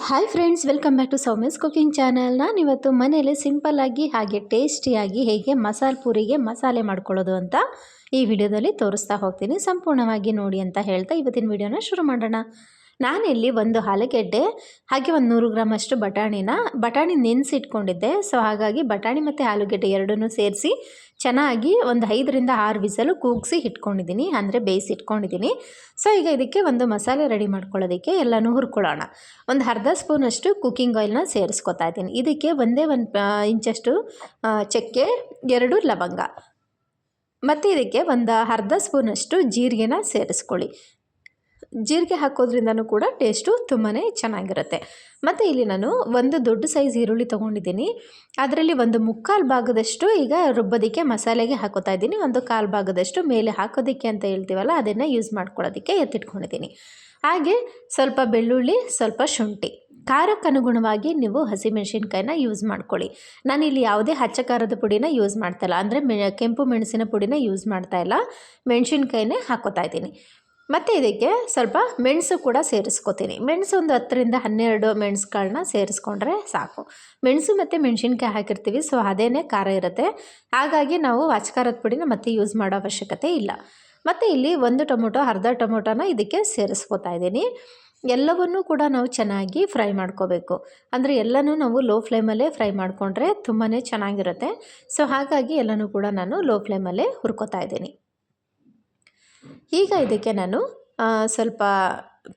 Hi friends, welcome back to Soumya's cooking channel. ನಾನಿವತ್ತು ಮನೆಯಲ್ಲಿ ಸಿಂಪಲ್ಲಾಗಿ ಹಾಗೆ ಟೇಸ್ಟಿಯಾಗಿ ಹೇಗೆ ಮಸಾಲೆ ಪೂರಿಗೆ ಮಸಾಲೆ ಮಾಡ್ಕೊಳ್ಳೋದು ಅಂತ ಈ ವಿಡಿಯೋದಲ್ಲಿ ತೋರಿಸ್ತಾ ಹೋಗ್ತೀನಿ. ಸಂಪೂರ್ಣವಾಗಿ ನೋಡಿ ಅಂತ ಹೇಳ್ತಾ ಇವತ್ತಿನ ವಿಡಿಯೋನ ಶುರು ಮಾಡೋಣ. ನಾನಿಲ್ಲಿ ಒಂದು ಆಲೂಗೆಡ್ಡೆ ಹಾಗೆ ಒಂದು 100 ಗ್ರಾಮ್ ಅಷ್ಟು ಬಟಾಣಿ ನೆನೆಸಿಟ್ಕೊಂಡಿದ್ದೆ. ಸೊ ಹಾಗಾಗಿ ಬಟಾಣಿ ಮತ್ತು ಆಲೂಗೆಡ್ಡೆ ಎರಡನ್ನೂ ಸೇರಿಸಿ ಚೆನ್ನಾಗಿ ಒಂದು 5ರಿಂದ 6 ವಿಸಲು ಕೂಗಿಸಿ ಇಟ್ಕೊಂಡಿದ್ದೀನಿ, ಅಂದರೆ ಬೇಯಿಸಿ ಇಟ್ಕೊಂಡಿದ್ದೀನಿ. ಸೊ ಈಗ ಇದಕ್ಕೆ ಒಂದು ಮಸಾಲೆ ರೆಡಿ ಮಾಡ್ಕೊಳ್ಳೋದಕ್ಕೆ ಎಲ್ಲನೂ ಹುರ್ಕೊಳ್ಳೋಣ. ಒಂದು ಅರ್ಧ ಸ್ಪೂನಷ್ಟು ಕುಕ್ಕಿಂಗ್ ಆಯಿಲ್ನ ಸೇರಿಸ್ಕೊತಾ ಇದ್ದೀನಿ. ಇದಕ್ಕೆ ಒಂದೇ 1 ಇಂಚಷ್ಟು ಚಕ್ಕೆ, 2 ಲವಂಗ ಮತ್ತು ಇದಕ್ಕೆ ಒಂದು ಅರ್ಧ ಸ್ಪೂನಷ್ಟು ಜೀರಿಗೆನ ಸೇರಿಸ್ಕೊಳ್ಳಿ. ಜೀರಿಗೆ ಹಾಕೋದ್ರಿಂದನೂ ಕೂಡ ಟೇಸ್ಟು ತುಂಬಾ ಚೆನ್ನಾಗಿರುತ್ತೆ. ಮತ್ತು ಇಲ್ಲಿ ನಾನು ಒಂದು ದೊಡ್ಡ ಸೈಜ್ ಈರುಳ್ಳಿ ತೊಗೊಂಡಿದ್ದೀನಿ. ಅದರಲ್ಲಿ ಒಂದು 3/4 ಭಾಗದಷ್ಟು ಈಗ ರುಬ್ಬೋದಕ್ಕೆ ಮಸಾಲೆಗೆ ಹಾಕೋತಾ ಇದ್ದೀನಿ. ಒಂದು 1/4 ಭಾಗದಷ್ಟು ಮೇಲೆ ಹಾಕೋದಕ್ಕೆ ಅಂತ ಹೇಳ್ತೀವಲ್ಲ, ಅದನ್ನು ಯೂಸ್ ಮಾಡ್ಕೊಳ್ಳೋದಕ್ಕೆ ಎತ್ತಿಟ್ಕೊಂಡಿದ್ದೀನಿ. ಹಾಗೆ ಸ್ವಲ್ಪ ಬೆಳ್ಳುಳ್ಳಿ, ಸ್ವಲ್ಪ ಶುಂಠಿ. ಖಾರಕ್ಕೆ ಅನುಗುಣವಾಗಿ ನೀವು ಹಸಿಮೆಣಸಿನ್ಕಾಯಿನ ಯೂಸ್ ಮಾಡ್ಕೊಳ್ಳಿ. ನಾನಿಲ್ಲಿ ಯಾವುದೇ ಹಚ್ಚ ಖಾರದ ಪುಡಿನ ಯೂಸ್ ಮಾಡ್ತಾಯಿಲ್ಲ, ಅಂದರೆ ಕೆಂಪು ಮೆಣಸಿನ ಪುಡಿನ ಯೂಸ್ ಮಾಡ್ತಾಯಿಲ್ಲ, ಮೆಣಸಿನ್ಕಾಯಿನೇ ಹಾಕೋತಾ ಇದ್ದೀನಿ. ಮತ್ತು ಇದಕ್ಕೆ ಸ್ವಲ್ಪ ಮೆಣಸು ಕೂಡ ಸೇರಿಸ್ಕೊತೀನಿ. ಮೆಣಸು ಒಂದು 10ರಿಂದ 12 ಮೆಣಸುಗಳನ್ನ ಸೇರಿಸ್ಕೊಂಡ್ರೆ ಸಾಕು. ಮೆಣಸು ಮತ್ತು ಮೆಣಸಿನ್ಕಾಯಿ ಹಾಕಿರ್ತೀವಿ, ಸೊ ಅದೇ ಖಾರ ಇರುತ್ತೆ. ಹಾಗಾಗಿ ನಾವು ಅಚ್ಚ ಖಾರದ ಪುಡಿನ ಮತ್ತೆ ಯೂಸ್ ಮಾಡೋ ಅವಶ್ಯಕತೆ ಇಲ್ಲ. ಮತ್ತು ಇಲ್ಲಿ ಒಂದು ಟೊಮೊಟೊ, ಅರ್ಧ ಟೊಮೊಟೊನ ಇದಕ್ಕೆ ಸೇರಿಸ್ಕೊತಾ ಇದ್ದೀನಿ. ಎಲ್ಲವನ್ನೂ ಕೂಡ ನಾವು ಚೆನ್ನಾಗಿ ಫ್ರೈ ಮಾಡ್ಕೋಬೇಕು. ಅಂದರೆ ಎಲ್ಲನೂ ನಾವು ಲೋ ಫ್ಲೇಮಲ್ಲೇ ಫ್ರೈ ಮಾಡಿಕೊಂಡ್ರೆ ತುಂಬಾ ಚೆನ್ನಾಗಿರುತ್ತೆ. ಸೊ ಹಾಗಾಗಿ ಎಲ್ಲನೂ ಕೂಡ ನಾನು ಲೋ ಫ್ಲೇಮಲ್ಲೇ ಹುರ್ಕೋತಾ ಇದ್ದೀನಿ. ಈಗ ಇದಕ್ಕೆ ನಾನು ಸ್ವಲ್ಪ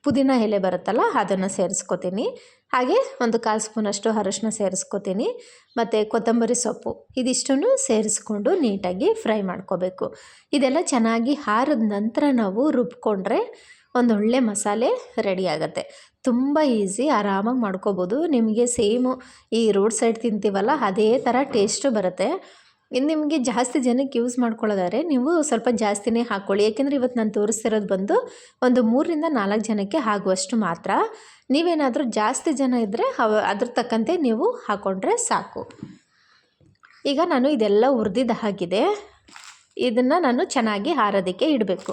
ಪುದೀನ ಎಲೆ ಬರುತ್ತಲ್ಲ, ಅದನ್ನು ಸೇರಿಸ್ಕೊತೀನಿ. ಹಾಗೆ ಒಂದು 1/4 ಸ್ಪೂನಷ್ಟು ಅರಶಿನ ಸೇರಿಸ್ಕೊತೀನಿ. ಮತ್ತು ಕೊತ್ತಂಬರಿ ಸೊಪ್ಪು, ಇದಿಷ್ಟನ್ನು ಸೇರಿಸ್ಕೊಂಡು ನೀಟಾಗಿ ಫ್ರೈ ಮಾಡ್ಕೋಬೇಕು. ಇದೆಲ್ಲ ಚೆನ್ನಾಗಿ ಆರಿದ ನಂತರ ನಾವು ರುಬ್ಕೊಂಡ್ರೆ ಒಂದೊಳ್ಳೆ ಮಸಾಲೆ ರೆಡಿ ಆಗುತ್ತೆ. ತುಂಬ ಈಸಿ, ಆರಾಮಾಗಿ ಮಾಡ್ಕೋಬೋದು. ನಿಮಗೆ ಸೇಮು ಈ ರೋಡ್ ಸೈಡ್ ತಿಂತೀವಲ್ಲ ಅದೇ ಥರ ಟೇಸ್ಟು ಬರುತ್ತೆ. ಇನ್ನು ನಿಮಗೆ ಜಾಸ್ತಿ ಜನಕ್ಕೆ ಯೂಸ್ ಮಾಡ್ಕೊಳ್ಳೋದಾದ್ರೆ ನೀವು ಸ್ವಲ್ಪ ಜಾಸ್ತಿನೇ ಹಾಕ್ಕೊಳ್ಳಿ. ಏಕೆಂದರೆ ಇವತ್ತು ನಾನು ತೋರಿಸ್ತಿರೋದು ಬಂದು ಒಂದು 3ರಿಂದ 4 ಜನಕ್ಕೆ ಆಗುವಷ್ಟು ಮಾತ್ರ. ನೀವೇನಾದರೂ ಜಾಸ್ತಿ ಜನ ಇದ್ದರೆ ಅದ್ರ ತಕ್ಕಂತೆ ನೀವು ಹಾಕ್ಕೊಂಡ್ರೆ ಸಾಕು. ಈಗ ನಾನು ಇದೆಲ್ಲ ಹುರಿದಿದ್ದು ಆಗಿದೆ. ಇದನ್ನು ನಾನು ಚೆನ್ನಾಗಿ ಆರೋದಕ್ಕೆ ಇಡಬೇಕು.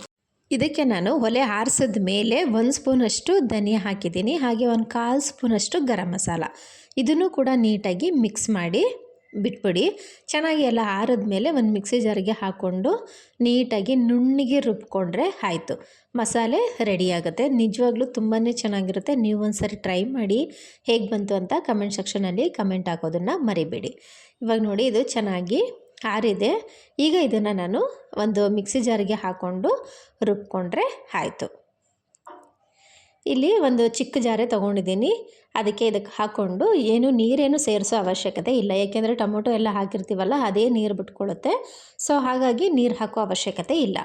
ಇದಕ್ಕೆ ನಾನು ಒಲೆ ಆರಿಸಿದ ಮೇಲೆ 1 ಸ್ಪೂನಷ್ಟು ಧನಿಯಾ ಹಾಕಿದ್ದೀನಿ. ಹಾಗೆ ಒಂದು 1/4 ಸ್ಪೂನಷ್ಟು ಗರಂ ಮಸಾಲ. ಇದನ್ನು ಕೂಡ ನೀಟಾಗಿ ಮಿಕ್ಸ್ ಮಾಡಿ ಬಿಟ್ಬಿಡಿ. ಚೆನ್ನಾಗಿ ಎಲ್ಲ ಆರಿದ್ಮೇಲೆ ಒಂದು ಮಿಕ್ಸಿ ಜಾರಿಗೆ ಹಾಕ್ಕೊಂಡು ನೀಟಾಗಿ ನುಣ್ಣಗೆ ರುಬ್ಕೊಂಡ್ರೆ ಆಯಿತು, ಮಸಾಲೆ ರೆಡಿಯಾಗುತ್ತೆ. ನಿಜವಾಗ್ಲೂ ತುಂಬಾ ಚೆನ್ನಾಗಿರುತ್ತೆ. ನೀವು ಒಂದು ಸರಿ ಟ್ರೈ ಮಾಡಿ, ಹೇಗೆ ಬಂತು ಅಂತ ಕಮೆಂಟ್ ಸೆಕ್ಷನಲ್ಲಿ ಕಮೆಂಟ್ ಹಾಕೋದನ್ನು ಮರಿಬೇಡಿ. ಇವಾಗ ನೋಡಿ, ಇದು ಚೆನ್ನಾಗಿ ಆರಿದೆ. ಈಗ ಇದನ್ನು ನಾನು ಒಂದು ಮಿಕ್ಸಿ ಜಾರಿಗೆ ಹಾಕ್ಕೊಂಡು ರುಬ್ಕೊಂಡ್ರೆ ಆಯಿತು. ಇಲ್ಲಿ ಒಂದು ಚಿಕ್ಕ ಜಾರೆ ತೊಗೊಂಡಿದ್ದೀನಿ. ಇದಕ್ಕೆ ಹಾಕ್ಕೊಂಡು ನೀರೇನು ಸೇರಿಸೋ ಅವಶ್ಯಕತೆ ಇಲ್ಲ, ಏಕೆಂದರೆ ಟೊಮೊಟೊ ಎಲ್ಲ ಹಾಕಿರ್ತೀವಲ್ಲ ಅದೇ ನೀರು ಬಿಟ್ಕೊಳ್ಳುತ್ತೆ. ಸೊ ಹಾಗಾಗಿ ನೀರು ಹಾಕೋ ಅವಶ್ಯಕತೆ ಇಲ್ಲ.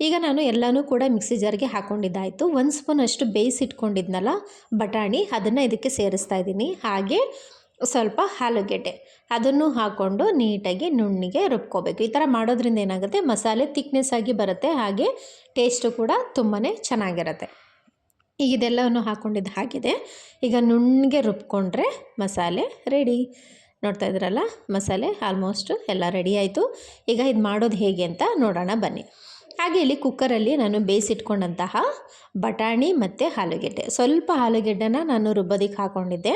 ಈಗ ನಾನು ಎಲ್ಲನೂ ಕೂಡ ಮಿಕ್ಸಿ ಜಾರ್ಗೆ ಹಾಕ್ಕೊಂಡಿದ್ದಾಯಿತು. 1 ಸ್ಪೂನಷ್ಟು ಬೇಯಿಸಿಟ್ಕೊಂಡಿದ್ನಲ್ಲ ಬಟಾಣಿ, ಅದನ್ನು ಇದಕ್ಕೆ ಸೇರಿಸ್ತಾ ಇದ್ದೀನಿ. ಹಾಗೆ ಸ್ವಲ್ಪ ಆಲೂಗೆಡ್ಡೆ, ಅದನ್ನು ಹಾಕ್ಕೊಂಡು ನೀಟಾಗಿ ನುಣ್ಣಗೆ ರುಬ್ಕೋಬೇಕು. ಈ ಥರ ಮಾಡೋದ್ರಿಂದ ಏನಾಗುತ್ತೆ, ಮಸಾಲೆ ತಿಕ್ನೆಸ್ ಆಗಿ ಬರುತ್ತೆ. ಹಾಗೆ ಟೇಸ್ಟು ಕೂಡ ತುಂಬಾ ಚೆನ್ನಾಗಿರುತ್ತೆ. ಈಗ ಇದೆಲ್ಲವನ್ನು ಹಾಕ್ಕೊಂಡಿದ್ದು ಆಗಿದೆ. ಈಗ ನುಣ್ಣಗೆ ರುಬ್ಕೊಂಡ್ರೆ ಮಸಾಲೆ ರೆಡಿ. ನೋಡ್ತಾ ಇದ್ರಲ್ಲ, ಮಸಾಲೆ ಆಲ್ಮೋಸ್ಟ್ ಎಲ್ಲ ರೆಡಿ ಆಯಿತು. ಈಗ ಇದು ಮಾಡೋದು ಹೇಗೆ ಅಂತ ನೋಡೋಣ ಬನ್ನಿ. ಹಾಗೆ ಇಲ್ಲಿ ಕುಕ್ಕರಲ್ಲಿ ನಾನು ಬೇಯಿಸಿಟ್ಕೊಂಡಂತಹ ಬಟಾಣಿ ಮತ್ತು ಆಲೂಗೆಡ್ಡೆ, ಸ್ವಲ್ಪ ಆಲೂಗೆಡ್ಡೆನ ನಾನು ರುಬ್ಬೋದಕ್ಕೆ ಹಾಕ್ಕೊಂಡಿದ್ದೆ.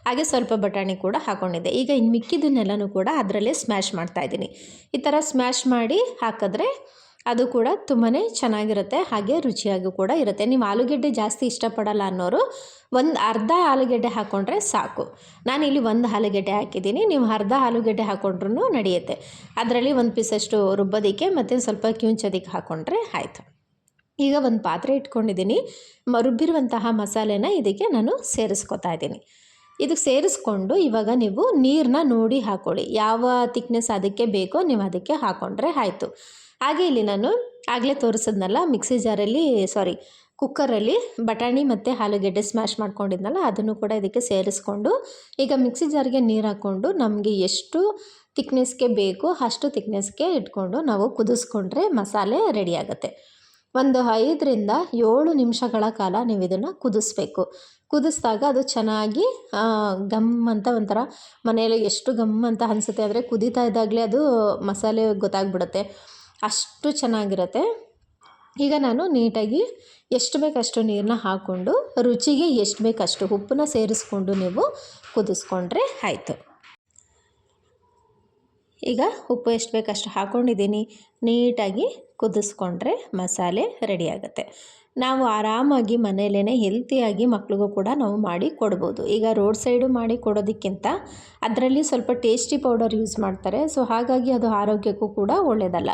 ಹಾಗೆ ಸ್ವಲ್ಪ ಬಟಾಣಿ ಕೂಡ ಹಾಕ್ಕೊಂಡಿದ್ದೆ. ಈಗ ಇನ್ನು ಮಿಕ್ಕಿದ್ದನ್ನೆಲ್ಲನೂ ಕೂಡ ಅದರಲ್ಲೇ ಸ್ಮ್ಯಾಶ್ ಮಾಡ್ತಾಯಿದ್ದೀನಿ. ಈ ಥರ ಸ್ಮ್ಯಾಶ್ ಮಾಡಿ ಹಾಕಿದ್ರೆ ಅದು ಕೂಡ ತುಂಬಾ ಚೆನ್ನಾಗಿರುತ್ತೆ. ಹಾಗೆ ರುಚಿಯಾಗೂ ಕೂಡ ಇರುತ್ತೆ. ನೀವು ಆಲೂಗೆಡ್ಡೆ ಜಾಸ್ತಿ ಇಷ್ಟಪಡಲ್ಲ ಅನ್ನೋರು ಒಂದು ಅರ್ಧ ಆಲೂಗೆಡ್ಡೆ ಹಾಕ್ಕೊಂಡ್ರೆ ಸಾಕು. ನಾನಿಲ್ಲಿ ಒಂದು ಆಲೂಗೆಡ್ಡೆ ಹಾಕಿದ್ದೀನಿ, ನೀವು ಅರ್ಧ ಆಲೂಗೆಡ್ಡೆ ಹಾಕ್ಕೊಂಡ್ರೂ ನಡೆಯುತ್ತೆ. ಅದರಲ್ಲಿ ಒಂದು ಪೀಸಷ್ಟು ರುಬ್ಬೋದಕ್ಕೆ ಮತ್ತು ಸ್ವಲ್ಪ ಕಿವುಚೋದಕ್ಕೆ ಹಾಕ್ಕೊಂಡ್ರೆ ಆಯಿತು. ಈಗ ಒಂದು ಪಾತ್ರೆ ಇಟ್ಕೊಂಡಿದ್ದೀನಿ. ರುಬ್ಬಿರುವಂತಹ ಮಸಾಲೆನ ಇದಕ್ಕೆ ನಾನು ಸೇರಿಸ್ಕೊತಾ ಇದ್ದೀನಿ. ಇದಕ್ಕೆ ಸೇರಿಸ್ಕೊಂಡು ಇವಾಗ ನೀವು ನೀರನ್ನ ನೋಡಿ ಹಾಕ್ಕೊಳ್ಳಿ. ಯಾವ ತಿಕ್ನೆಸ್ ಅದಕ್ಕೆ ಬೇಕೋ ನೀವು ಅದಕ್ಕೆ ಹಾಕ್ಕೊಂಡ್ರೆ ಆಯಿತು. ಹಾಗೆ ಇಲ್ಲಿ ನಾನು ಆಗಲೇ ತೋರಿಸಿದ್ನಲ್ಲ ಕುಕ್ಕರಲ್ಲಿ ಬಟಾಣಿ ಮತ್ತು ಆಲೂಗೆಡ್ಡೆ ಸ್ಮ್ಯಾಶ್ ಮಾಡ್ಕೊಂಡಿದ್ನಲ್ಲ, ಅದನ್ನು ಕೂಡ ಇದಕ್ಕೆ ಸೇರಿಸ್ಕೊಂಡು ಈಗ ಮಿಕ್ಸಿ ಜಾರಿಗೆ ನೀರು ಹಾಕ್ಕೊಂಡು ನಮಗೆ ಎಷ್ಟು ತಿಕ್ನೆಸ್ಗೆ ಬೇಕೋ ಅಷ್ಟು ತಿಕ್ನೆಸ್ಗೆ ಇಟ್ಕೊಂಡು ನಾವು ಕುದಿಸ್ಕೊಂಡ್ರೆ ಮಸಾಲೆ ರೆಡಿ ಆಗುತ್ತೆ. ಒಂದು 5ರಿಂದ 7 ನಿಮಿಷಗಳ ಕಾಲ ನೀವು ಇದನ್ನು ಕುದಿಸ್ಬೇಕು. ಕುದಿಸಿದಾಗ ಅದು ಚೆನ್ನಾಗಿ ಗಮ್ ಅಂತ ಒಂಥರ ಮನೆಯಲ್ಲಿ ಎಷ್ಟು ಗಮ್ ಅಂತ ಅನಿಸುತ್ತೆ, ಆದರೆ ಕುದೀತಾ ಇದ್ದಾಗಲೇ ಅದು ಮಸಾಲೆ ಗೊತ್ತಾಗ್ಬಿಡುತ್ತೆ, ಅಷ್ಟು ಚೆನ್ನಾಗಿರುತ್ತೆ. ಈಗ ನಾನು ನೀಟಾಗಿ ಎಷ್ಟು ಬೇಕಷ್ಟು ನೀರನ್ನ ಹಾಕ್ಕೊಂಡು ರುಚಿಗೆ ಎಷ್ಟು ಬೇಕಷ್ಟು ಉಪ್ಪನ್ನ ಸೇರಿಸ್ಕೊಂಡು ನೀವು ಕುದಿಸ್ಕೊಂಡ್ರೆ ಆಯಿತು. ಈಗ ಉಪ್ಪು ಎಷ್ಟು ಬೇಕಷ್ಟು ಹಾಕ್ಕೊಂಡಿದ್ದೀನಿ. ನೀಟಾಗಿ ಕುದಿಸ್ಕೊಂಡ್ರೆ ಮಸಾಲೆ ರೆಡಿ ಆಗುತ್ತೆ. ನಾವು ಆರಾಮಾಗಿ ಮನೆಯಲ್ಲೇ ಹೆಲ್ತಿಯಾಗಿ ಮಕ್ಳಿಗೂ ಕೂಡ ನಾವು ಮಾಡಿ ಕೊಡ್ಬೋದು. ಈಗ ರೋಡ್ ಸೈಡು ಮಾಡಿ ಕೊಡೋದಕ್ಕಿಂತ ಅದರಲ್ಲಿ ಸ್ವಲ್ಪ ಟೇಸ್ಟಿ ಪೌಡರ್ ಯೂಸ್ ಮಾಡ್ತಾರೆ. ಸೊ ಹಾಗಾಗಿ ಅದು ಆರೋಗ್ಯಕ್ಕೂ ಕೂಡ ಒಳ್ಳೆಯದಲ್ಲ.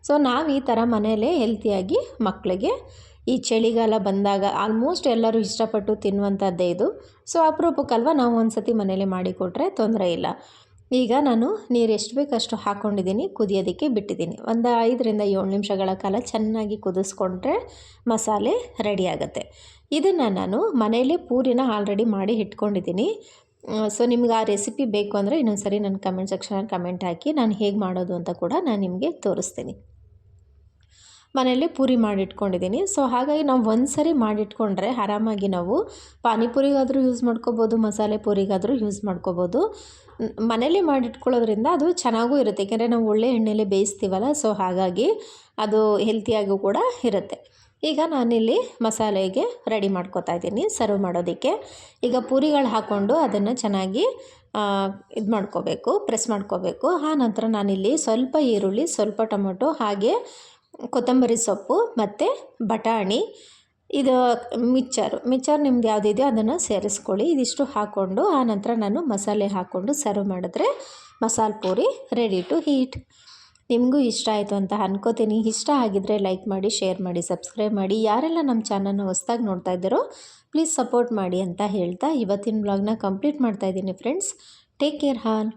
ಸೊ ನಾವು ಈ ಥರ ಮನೆಯಲ್ಲೇ ಹೆಲ್ತಿಯಾಗಿ ಮಕ್ಕಳಿಗೆ ಈ ಚಳಿಗಾಲ ಬಂದಾಗ ಆಲ್ಮೋಸ್ಟ್ ಎಲ್ಲರೂ ಇಷ್ಟಪಟ್ಟು ತಿನ್ನುವಂಥದ್ದೇ ಇದು. ಸೊ ಅಪರೂಪಕ್ಕಲ್ವ ನಾವು ಒಂದು ಸತಿ ಮನೇಲಿ ಮಾಡಿಕೊಟ್ರೆ ತೊಂದರೆ ಇಲ್ಲ. ಈಗ ನಾನು ನೀರು ಎಷ್ಟು ಬೇಕಷ್ಟು ಹಾಕ್ಕೊಂಡಿದ್ದೀನಿ, ಕುದಿಯೋದಕ್ಕೆ ಬಿಟ್ಟಿದ್ದೀನಿ. ಒಂದು 5ರಿಂದ 7 ನಿಮಿಷಗಳ ಕಾಲ ಚೆನ್ನಾಗಿ ಕುದಿಸ್ಕೊಂಡ್ರೆ ಮಸಾಲೆ ರೆಡಿ ಆಗುತ್ತೆ. ಇದನ್ನು ನಾನು ಮನೆಯಲ್ಲೇ ಪೂರಿನ ಆಲ್ರೆಡಿ ಮಾಡಿ ಇಟ್ಕೊಂಡಿದ್ದೀನಿ. ಸೊ ನಿಮ್ಗೆ ಆ ರೆಸಿಪಿ ಬೇಕು ಅಂದರೆ ಇನ್ನೊಂದು ಸರಿ ನನ್ನ ಕಮೆಂಟ್ ಸೆಕ್ಷನಲ್ಲಿ ಕಮೆಂಟ್ ಹಾಕಿ, ನಾನು ಹೇಗೆ ಮಾಡೋದು ಅಂತ ಕೂಡ ನಾನು ನಿಮಗೆ ತೋರಿಸ್ತೀನಿ. ಮನೆಯಲ್ಲೇ ಪೂರಿ ಮಾಡಿಟ್ಕೊಂಡಿದ್ದೀನಿ. ಸೊ ಹಾಗಾಗಿ ನಾವು ಒಂದು ಸರಿ ಮಾಡಿಟ್ಕೊಂಡ್ರೆ ಆರಾಮಾಗಿ ನಾವು ಪಾನಿಪುರಿಗಾದರೂ ಯೂಸ್ ಮಾಡ್ಕೋಬೋದು, ಮಸಾಲೆ ಪೂರಿಗಾದರೂ ಯೂಸ್ ಮಾಡ್ಕೋಬೋದು. ಮನೇಲಿ ಮಾಡಿಟ್ಕೊಳ್ಳೋದ್ರಿಂದ ಅದು ಚೆನ್ನಾಗೂ ಇರುತ್ತೆ, ಏಕೆಂದರೆ ನಾವು ಒಳ್ಳೆ ಎಣ್ಣೆಲೆ ಬೇಯಿಸ್ತೀವಲ್ಲ. ಸೊ ಹಾಗಾಗಿ ಅದು ಹೆಲ್ತಿಯಾಗೂ ಕೂಡ ಇರುತ್ತೆ. ಈಗ ನಾನಿಲ್ಲಿ ಮಸಾಲೆಗೆ ರೆಡಿ ಮಾಡ್ಕೊತಾ ಇದ್ದೀನಿ ಸರ್ವ್ ಮಾಡೋದಕ್ಕೆ. ಈಗ ಪೂರಿಗಳು ಹಾಕ್ಕೊಂಡು ಅದನ್ನು ಚೆನ್ನಾಗಿ ಇದು ಮಾಡ್ಕೋಬೇಕು, ಪ್ರೆಸ್ ಮಾಡ್ಕೋಬೇಕು. ಆ ನಂತರ ನಾನಿಲ್ಲಿ ಸ್ವಲ್ಪ ಈರುಳ್ಳಿ, ಸ್ವಲ್ಪ ಟೊಮೊಟೊ, ಹಾಗೆ ಕೊತ್ತಂಬರಿ ಸೊಪ್ಪು ಮತ್ತು ಬಟಾಣಿ, ಇದು ಮಿಕ್ಚರ್ ನಿಮ್ದು ಯಾವುದಿದೆಯೋ ಅದನ್ನು ಸೇರಿಸ್ಕೊಳ್ಳಿ. ಇದಿಷ್ಟು ಹಾಕ್ಕೊಂಡು ಆ ನಂತರ ನಾನು ಮಸಾಲೆ ಹಾಕ್ಕೊಂಡು ಸರ್ವ್ ಮಾಡಿದ್ರೆ ಮಸಾಲೆ ಪೂರಿ ರೆಡಿ ಟು ಈಟ್. ನಿಮಗೂ ಇಷ್ಟ ಆಯಿತು ಅಂತ ಅನ್ಕೋತೀನಿ. ಇಷ್ಟ ಆಗಿದ್ದರೆ ಲೈಕ್ ಮಾಡಿ, ಶೇರ್ ಮಾಡಿ, ಸಬ್ಸ್ಕ್ರೈಬ್ ಮಾಡಿ. ಯಾರೆಲ್ಲ ನಮ್ಮ ಚಾನಲ್ನ ಹೊಸ್ದಾಗಿ ನೋಡ್ತಾ ಇದ್ದೀರೋ ಪ್ಲೀಸ್ ಸಪೋರ್ಟ್ ಮಾಡಿ ಅಂತ ಹೇಳ್ತಾ ಇವತ್ತಿನ ಬ್ಲಾಗ್ನ ಕಂಪ್ಲೀಟ್ ಮಾಡ್ತಾಯಿದ್ದೀನಿ ಫ್ರೆಂಡ್ಸ್. Take care all.